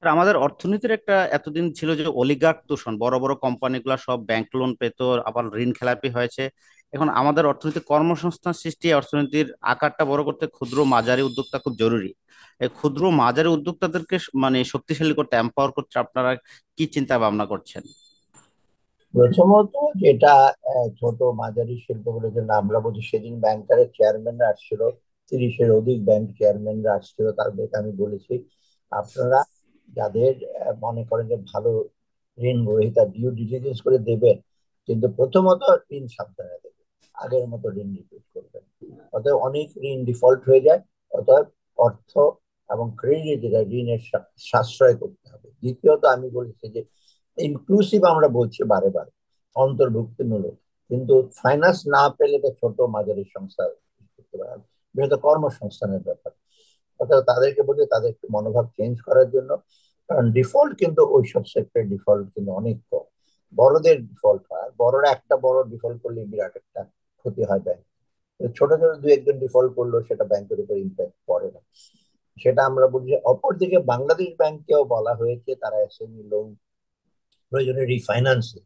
আর আমাদের অর্থনীতির একটা এতদিন ছিল যে অলিগার্ক দূষণ, বড় বড় কোম্পানিগুলো সব ব্যাংক লোন পেত, আবার ঋণ খেলাপি হয়েছে। এখন আমাদের অর্থনীতি কর্মসংস্থান সৃষ্টি, অর্থনীতির আকারটা বড় করতে ক্ষুদ্র মাঝারি উদ্যোক্তা খুব জরুরি। এই ক্ষুদ্র মাঝারি উদ্যোক্তাদেরকে মানে শক্তিশালী করতে, এম্পাওয়ার করতে আপনারা কি চিন্তা ভাবনা করছেন? প্রথমত যেটা ছোট মাঝারি শিল্পগুলোর জন্য আমরা বলছি, সেদিন ব্যাংকারের চেয়ারম্যানরা আসছিল, 30-এর অধিক ব্যাংক চেয়ারম্যানরা আসছিল, তাদেরকে আমি বলেছি আপনারা যাদের মনে করেন যে ভালো ঋণ গ্রহীতা ডিউ ডিলিজেন্স করে দেবেন, কিন্তু প্রথমত ঋণ সাবধানে দেবেন, আগের মতো ঋণ রিপিট করবেন। অতএব অনেক ঋণ ডিফল্ট হয়ে যায়। অতএব অর্থ এবং ক্রেডিট যেটা ঋণের সাশ্রয় করতে হবে। দ্বিতীয়ত আমি বলেছি যে ইনক্লুসিভ আমরা বলছি বারে বারে, অন্তর্ভুক্তিমূলক, কিন্তু ফাইন্যান্স না পেলে তো ছোট মাঝারি সংস্থা করতে পারে না। বৃহৎ কর্মসংস্থানের ব্যাপার, অর্থাৎ তাদেরকে বলি তাদের একটু মনোভাব চেঞ্জ করার জন্য। কারণ ডিফল্ট কিন্তু ওইসব সেক্টরের ডিফল্ট কিন্তু অনেক কম, বড়দের ডিফল্ট হয়। আর বড়রা একটা বড় ডিফল্ট করলে বিরাট একটা ক্ষতি হয় ব্যাংক। ছোট ছোট দুই একজন ডিফল্ট করলো সেটা ব্যাংকের উপর ইম্প্যাক্ট পড়ে না। সেটা আমরা বলি যে অপরদিকে বাংলাদেশ ব্যাংকেও বলা হয়েছে তারা এসএমই লোন প্রয়োজনে রিফাইন্যান্সে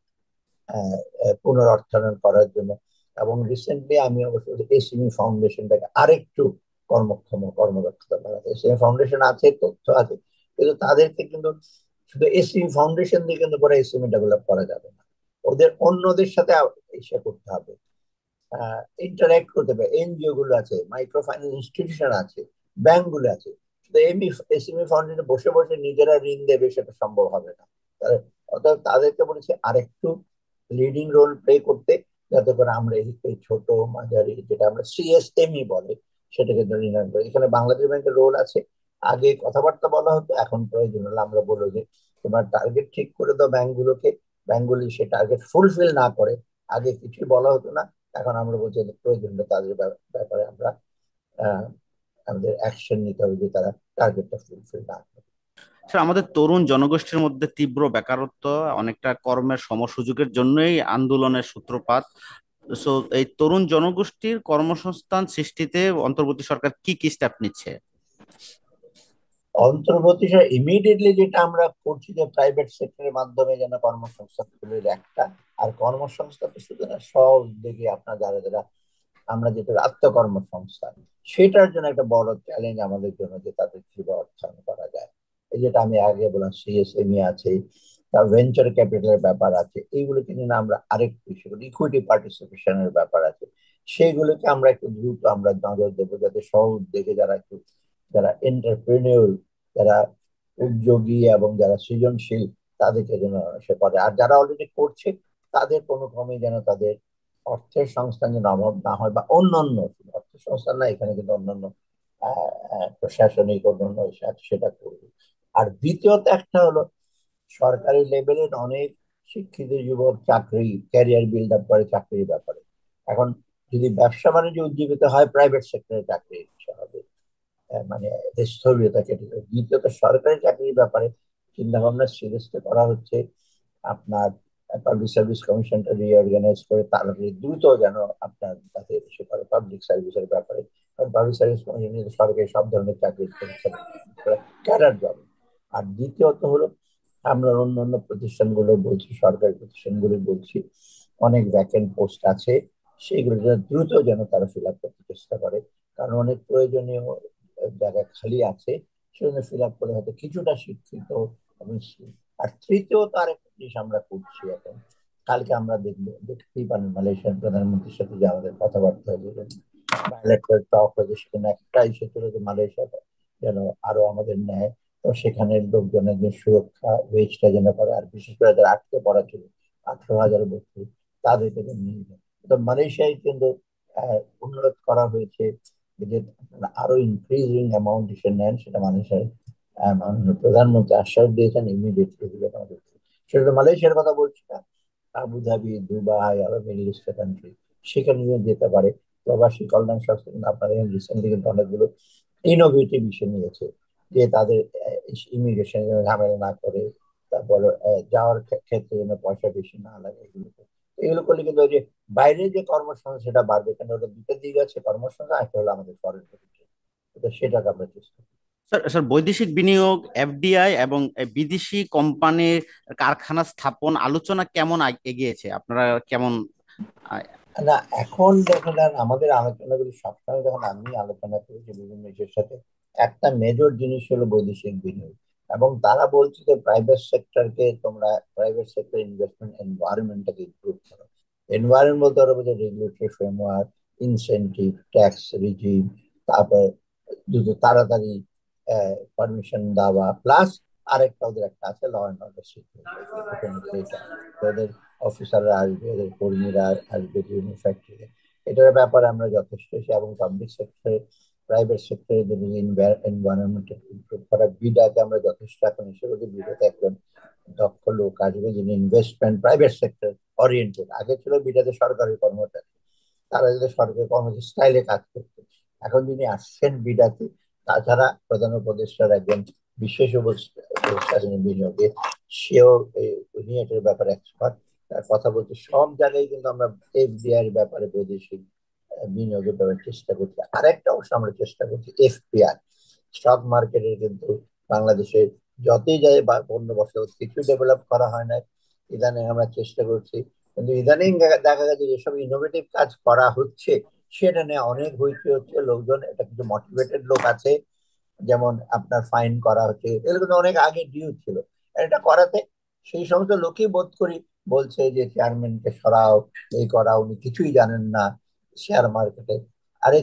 পুনরুদ্ধার করার জন্য। এবং রিসেন্টলি আমি অবশ্য এসএমই ফাউন্ডেশনটাকে আরেকটু কর্মক্ষম কর্মদক্ষতা বাড়াতে, এসএমই ফাউন্ডেশন আছে, তথ্য আছে, কিন্তু তাদেরকে কিন্তু শুধু এসএমই ফাউন্ডেশন দিয়ে কিন্তু পরে এসএমই ডেভেলপ করা যাবে না। ওদের অন্যদের সাথে ইসে করতে হবে, ইন্টারঅ্যাক্ট করতে হবে। এনজিও গুলো আছে, মাইক্রো ফাইন্যান্স ইনস্টিটিউশন আছে, ব্যাংক গুলো আছে। শুধু এসএমই ফাউন্ডেশনে বসে বসে নিজেরা ঋণ দেবে সেটা সম্ভব হবে না। অর্থাৎ তাদেরকে বলেছি আরেকটু লিডিং রোল প্লে করতে, যাতে করে আমরা এই ছোট মাঝারি যেটা আমরা সিএসএমই বলে সেটাকে ঋণ করি। এখানে বাংলাদেশ ব্যাংকের রোল আছে। আগে কথাবার্তা বলা হতো, এখন প্রয়োজন হলে আমরা বলবো যে তোমার টার্গেট ঠিক করে দাও ব্যাংকগুলোকে, ব্যাংকগুলি সে টার্গেট ফুলফিল না করে, আগে কিছুই বলা হতো না, এখন আমরা বলছি যে প্রয়োজন হলে তাদের ব্যাপারে আমরা আহ, আমাদের অ্যাকশন নিতে হবে যে তারা টার্গেটটা ফুলফিল না করে। স্যার, আমাদের তরুণ জনগোষ্ঠীর মধ্যে তীব্র বেকারত্ব, অনেকটা কর্মের সমসুযোগের জন্যই আন্দোলনের সূত্রপাত। সো এই তরুণ জনগোষ্ঠীর কর্মসংস্থান সৃষ্টিতে অন্তর্বর্তী সরকার কি কি স্টেপ নিচ্ছে? অন্তর্বর্তী ইমিডিয়েটলি যেটা আমরা করছি যে প্রাইভেট সেক্টরের মাধ্যমে যেন কর্মসংস্থান তৈরির একটা, আর কর্মসংস্থান তো শুধু না, সব দিকে আপনার যারা যারা আমরা যেটা আত্মকর্মসংস্থান, সেটার জন্য একটা বড় চ্যালেঞ্জ আমাদের জন্য যে তাদের কিভাবে অর্থায়ন করা যায়। এই যেটা আমি আগে বললাম সিএসএমই আছে, ভেঞ্চার ক্যাপিটালের ব্যাপার আছে, এইগুলোকে নিয়ে আমরা আরেকটু সেগুলো ইকুইটি পার্টিসিপেশনের ব্যাপার আছে, সেইগুলোকে আমরা একটু দ্রুত আমরা নজর দেবো, যাতে সহ উদ্যোগে যারা একটু, যারা এন্টারপ্রেনিউর, যারা উদ্যোগী এবং যারা সৃজনশীল, তাদেরকে যেন সে করে। আর যারা অলরেডি করছে তাদের কোনো ক্রমে যেন তাদের অর্থের সংস্থান যেন অভাব না হয়, বা অন্যান্য, শুধু অর্থের সংস্থান না, এখানে কিন্তু অন্যান্য প্রশাসনিক অন্যান্য সেটা করবে। আর দ্বিতীয়ত একটা হলো, সরকারি লেভেলের অনেক শিক্ষিত যুবক চাকরি ক্যারিয়ার বিল্ড আপ করে চাকরির ব্যাপারে। এখন যদি ব্যবসা বাণিজ্য উজ্জীবিত হয়, প্রাইভেট সেক্টরে চাকরি ইচ্ছা হবে, মানে স্থবিরতা কেটে যাবে। দ্বিতীয়ত সরকারি চাকরির ব্যাপারে চিন্তা ভাবনা সিরিয়াসলি করা হচ্ছে। আপনার পাবলিক সার্ভিস কমিশনটা রিঅর্গানাইজ করে তাড়াতাড়ি দ্রুত যেন আপনার তাতে এসে করে পাবলিক সার্ভিসের ব্যাপারে। কারণ পাবলিক সার্ভিস কমিশন সরকারি সব ধরনের চাকরির পরীক্ষা ক্যাডার জব। আর দ্বিতীয়ত হলো, আমরা অন্য অন্য প্রতিষ্ঠানগুলো বলছি, সরকারি প্রতিষ্ঠানগুলো বলছি, অনেক ভ্যাকেন্ট পোস্ট আছে, সেগুলো যেন দ্রুত যেন তারা ফিল আপ করতে চেষ্টা করে। কারণ অনেক প্রয়োজনীয় জায়গা খালি আছে, সেজন্য ফিল আপ করে হয়তো কিছুটা শিক্ষিত এবং আর তৃতীয়ত আরেকটা জিনিস আমরা করছি এখন, কালকে আমরা দেখবো, দেখতেই পারেন মালয়েশিয়ার প্রধানমন্ত্রীর সাথে যে আমাদের কথাবার্তা হলো, বায়োলেটারাল টক হয়েছে, সেখানে একটা ইস্যু ছিল যে মালয়েশিয়া যেন আরো আমাদের নেয়, তো সেখানে লোকজনের যে সুরক্ষা ওয়েজটা যেন করে, আর বিশেষ করে যারা আটকে পড়া ছিল 18,000 বছর, তাদেরকে যেন নিয়ে যায়। তো মালয়েশিয়ায় কিন্তু অনুরোধ করা হয়েছে যে আপনারা আরো ইনক্রিজিং অ্যামাউন্ট হিসেবে নেন, সেটা মালয়েশিয়ার মাননীয় প্রধানমন্ত্রী আশ্বাস দিয়েছেন ইমিডিয়েটলি দিবেন আমাদেরকে। সেটা তো মালয়েশিয়ার কথা বলছি না, আবুধাবি, দুবাই, আরো মিডল ইস্টের কান্ট্রি, সেখানে নিয়ে যেতে পারে। প্রবাসী কল্যাণ সংস্থা কিন্তু আপনাদের রিসেন্টলি কিন্তু অনেকগুলো ইনোভেটিভ ইস্যু নিয়েছে, যে তাদের ইমিগ্রেশন ঝামেলা না করে, তারপর যাওয়ার ক্ষেত্রে যেন পয়সা বেশি না লাগে, এগুলো এগুলো করলে কিন্তু ওই যে বাইরে যে কর্মসংস্থান সেটা বাড়বে। কেন ওটা দুটো দিক আছে, কর্মসংস্থান, একটা হলো আমাদের ফরেন পলিসি, তো সেটাকে আমরা চেষ্টা করি। স্যার স্যার, বৈদেশিক বিনিয়োগ, এফডিআই এবং বিদেশি কোম্পানির কারখানা স্থাপন আলোচনা কেমন এগিয়েছে? আপনারা কেমন? আহ, না, এখন দেখেন, আর আমাদের আলোচনাগুলি সবসময় যখন আমি আলোচনা করেছি বিভিন্ন দেশের সাথে, একটা মেজর জিনিস হলো বৈদেশিক বিনিয়োগ। এবং তারা বলছে যে প্রাইভেট সেক্টর ইনভেস্টমেন্ট এনভায়রনমেন্টটাকে ইমপ্রুভ করো। এনভায়রনমেন্ট বলতে পারবো যে regulatory framework, incentive, tax regime, তারপর দ্রুত তাড়াতাড়ি পারমিশন দেওয়া, প্লাস আরেকটা ওদের একটা আছে ল অ্যান্ড অর্ডার সিকিউরিটি। এটা ওদের অফিসাররা আসবে, ওদের কর্মীরা আসবে বিভিন্ন ফ্যাক্টরিতে। এটার ব্যাপারে আমরা যথেষ্ট এবং পাবলিক সেক্টরে, প্রাইভেট সেক্টরে যদি এনভায়রনমেন্ট ইমপ্রুভ করা, বিডাকে আমরা যথেষ্ট এখন এসে করি। বিডাতে একজন দক্ষ লোক আসবে যিনি ইনভেস্টমেন্ট প্রাইভেট সেক্টর ওরিয়েন্টেড। আগে ছিল বিডাতে সরকারি কর্মচারী, তারা যদি সরকারি কর্মচারী স্টাইলে কাজ করতো। এখন যিনি আসছেন বিডাতে, তাছাড়া প্রধান উপদেষ্টার একজন বিশেষ উপদেষ্টা যিনি বিনিয়োগে, সেও উনি এটার ব্যাপারে এক্সপার্ট। তার কথা বলতে সব জায়গায় কিন্তু আমরা এফডিআই এর ব্যাপারে বৈদেশিক বিনিয়োগের ব্যাপারে চেষ্টা করছি। আরেকটা অবশ্য আমরা চেষ্টা করছি এফপিআর, স্টক মার্কেটের কিন্তু বাংলাদেশে যতই যায় বা অন্য বছর কিছু ডেভেলপ করা হয় না। ইদানিং আমরা চেষ্টা করছি, কিন্তু ইদানিং দেখা গেছে যেসব ইনোভেটিভ কাজ করা হচ্ছে সেটা নিয়ে অনেক হইচই হচ্ছে। লোকজন, এটা কিছু মোটিভেটেড লোক আছে, যেমন আপনার ফাইন করা হচ্ছে, এগুলো কিন্তু অনেক আগে ডিউ ছিল। এটা করাতে সেই সমস্ত লোকই বোধ করি বলছে যে চেয়ারম্যানকে সরাও, এই করা, উনি কিছুই জানেন না শেয়ার মার্কেটে। আরে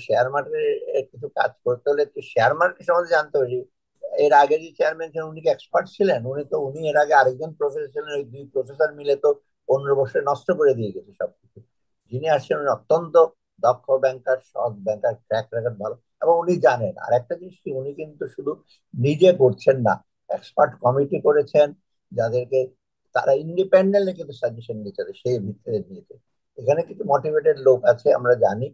শেয়ার মার্কেটে কিছু কাজ করতে হলে একটু শেয়ার মার্কেট সম্বন্ধে জানতে হবে। এর আগে যে চেয়ারম্যান ছিলেন উনি কি এক্সপার্ট ছিলেন? উনি এর আগে আরেকজন প্রফেসর ছিলেন, ওই দুই প্রফেসর মিলে তো 15 বছর নষ্ট করে দিয়ে গেছে সবকিছু। যিনি আসছেন উনি অত্যন্ত দক্ষ ব্যাংকার, সৎ ব্যাংকার, ট্র্যাক রেকর্ড ভালো, এবং উনি জানেন। আর একটা জিনিস কি, উনি কিন্তু শুধু নিজে করছেন না, এক্সপার্ট কমিটি করেছেন যাদেরকে তারা ইন্ডিপেন্ডেন্টলি কিন্তু সাজেশন দিচ্ছে, সেই ভিত্তিতে দিয়েছে। এখানে কিছু মোটিভেটেড লোক আছে আমরা জানি,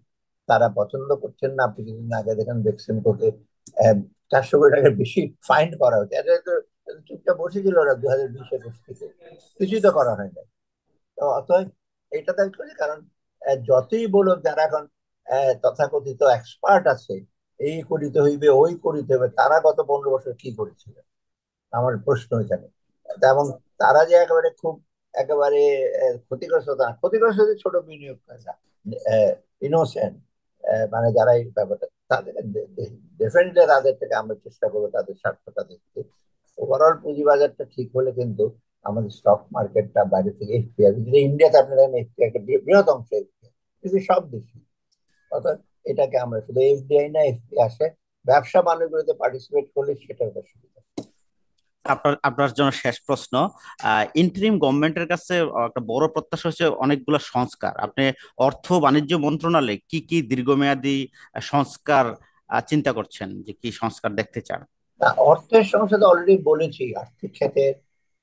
তারা পছন্দ করছেন না। আপনি কিছুদিন আগে দেখেন বেক্সিমকোকে 400 কোটি টাকার বেশি ফাইন করা হচ্ছে। এটা তো চুপচাপ বসেছিল ওরা 2020-21 থেকে, কিছুই তো করা হয় না। তো অতএব এটা তো অ্যাকচুয়ালি কারণ যতই বলুক যারা এখন তথাকথিত এক্সপার্ট আছে, এই করিতে হইবে ওই করিতে হবে, তারা গত 15 বছর কি করেছিল আমার প্রশ্ন এখানে। এবং তারা যে একেবারে খুব একেবারে ক্ষতিগ্রস্ত, তা না। ক্ষতিগ্রস্ত হচ্ছে ছোট বিনিয়োগকারীরা, ইনোসেন্ট, মানে যারা এই ব্যাপারটা, তাদের ডেফিনেটলি তাদের থেকে আমরা চেষ্টা করবো তাদের স্বার্থটা দেখতে। ওভারঅল পুঁজিবাজারটা ঠিক হলে কিন্তু আমাদের স্টক মার্কেটটা বাইরে থেকে এফপিআই, ইন্ডিয়াতে আপনি দেখেন এফপিআই একটা বৃহৎ অংশ এফপিআই, কিন্তু সব দেশে। অর্থাৎ এটাকে আমরা শুধু এফডিআই না, এফপিআই আসে, ব্যবসা বাণিজ্যতে পার্টিসিপেট করলে সেটার একটা সুবিধা। আপনার আপনার জন্য শেষ প্রশ্ন। ইন্টারিম গভর্নমেন্টের কাছে একটা বড় প্রত্যাশা হচ্ছে অনেকগুলো সংস্কার। আপনি অর্থ বাণিজ্য মন্ত্রণালয়ে কি কি দীর্ঘমেয়াদী সংস্কার চিন্তা করছেন, যে কি সংস্কার দেখতে চান? না, অর্থের সমস্যা তো অলরেডি বলেছি। আর্থিক খাতে,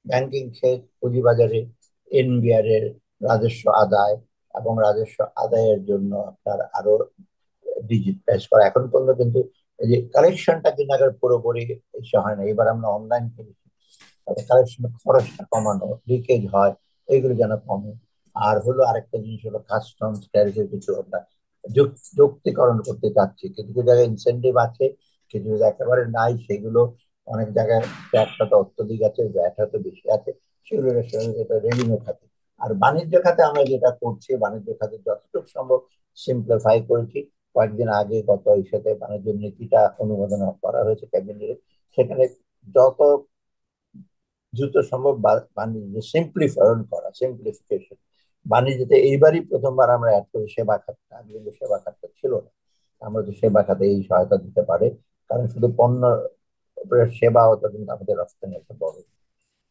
ব্যাংকিং খাত, পুঁজিবাজারে এনবিআর এর রাজস্ব আদায়, এবং রাজস্ব আদায়ের জন্য আপনার আরো ডিজিটাইজ করা। এখন পর্যন্ত কিন্তু এই যে কালেকশনটা কিন্তু আগে পুরোপুরি ইসে হয় না, এবার আমরা অনলাইন করেছি। তাতে কালেকশনের খরচটা কমানো, লিকেজ হয়, এইগুলো যেন কমে। আর হলো আরেকটা জিনিস হলো কাস্টমস ট্যারিফের কিছু আমরা যুক্তিকরণ করতে চাচ্ছি। কিছু কিছু জায়গায় ইনসেন্টিভ আছে, কিছু কিছু একেবারে নাই, সেগুলো অনেক জায়গায় ট্যাক্সটা তো অত্যধিক আছে, ব্যয়টা তো বেশি আছে, সেগুলো এটা রেভিনিউ খাতে। আর বাণিজ্য খাতে আমরা যেটা করছি, বাণিজ্য খাতে যতটুকু সম্ভব সিম্পলিফাই করেছি। কয়েকদিন আগে গত ইস্যুতে বাণিজ্য নীতিটা অনুমোদন করা হয়েছে ক্যাবিনেটে। সেখানে যত দ্রুত সম্ভব বাণিজ্য সিম্পলিফায়ন করা, সিম্পলিফিকেশন। বাণিজ্যতে এইবারই প্রথমবার আমরা অ্যাড করি সেবা খাতটা, আগে কিন্তু সেবা খাতটা ছিল না। আমরা তো সেবা খাতে এই সহায়তা দিতে পারে, কারণ শুধু পণ্য উপরে সেবা হতো কিন্তু আমাদের রপ্তানি একটা বড়।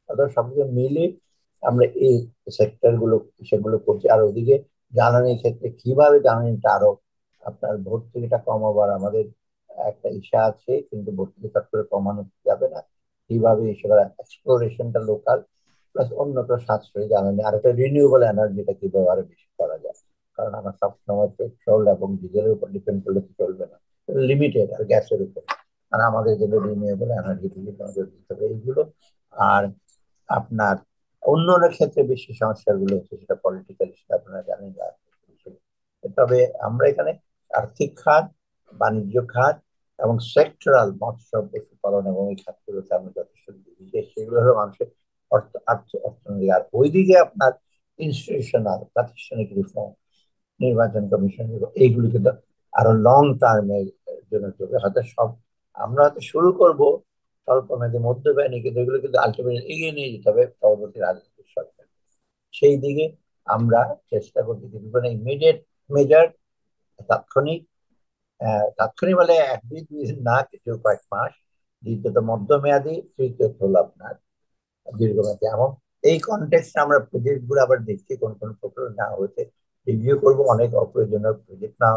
অর্থাৎ সবকিছু মিলে আমরা এই সেক্টর গুলো সেগুলো করছি। আর ওদিকে জ্বালানির ক্ষেত্রে কিভাবে জ্বালানিটা আরো আপনার ভর্তুকিটা কমাবার আমাদের একটা ইচ্ছা আছে, কিন্তু ভর্তুকি চট করে কমানো যাবে না। কিভাবে সেটা এক্সপ্লোরেশনটা লোকাল, প্লাস অন্যটা সাশ্রয়ী জ্বালানি, আর একটা রিনিউয়েবল এনার্জিটা কিভাবে আরো বেশি করা যায়। কারণ আমরা সবসময় পেট্রোল এবং ডিজেলের উপর ডিপেন্ড করলে তো চলবে না, লিমিটেড, আর গ্যাসের উপর। আর আমাদের যেগুলো রিনিউয়েবল এনার্জি দিকে নজর দিতে হবে এইগুলো। আর আপনার অন্য অন্য ক্ষেত্রে বেশি সমস্যাগুলো হচ্ছে, সেটা পলিটিক্যাল, সেটা আপনারা জানেন না। তবে আমরা এখানে আর্থিক খাত, বাণিজ্য খাত এবং সেক্টরাল মৎস্য পশুপালন এবং এই খাতগুলোতে আমরা যথেষ্ট দিই, যে সেগুলো হলো মানুষের অর্থনৈতিক। আর ওইদিকে আপনার ইনস্টিটিউশনাল প্রাতিষ্ঠানিক রিফর্ম, নির্বাচন কমিশন এইগুলি কিন্তু আরো লং টার্মের জন্য চলবে। হয়তো সব আমরা হয়তো শুরু করব স্বল্প মেয়াদী মধ্যব্যয় নিয়ে, কিন্তু এগুলো কিন্তু আলটিমেটলি এগিয়ে নিয়ে যেতে হবে পরবর্তী রাজনৈতিক সরকার। সেই দিকে আমরা চেষ্টা করছি বিভিন্ন ইমিডিয়েট মেজার, তাৎক্ষণিক, তাৎক্ষণিক বলে এক দুই দুই দিন না, কিছু কয়েক মাস। দ্বিতীয়ত মধ্যমেয়াদী, তৃতীয়ত হলো আপনার দীর্ঘমেয়াদী। এবং এই কনটেক্সটে আমরা প্রজেক্ট গুলো আবার দেখছি কোন কোন প্রকল্প না হয়েছে, রিভিউ করবো, অনেক অপ্রয়োজনীয় প্রজেক্ট না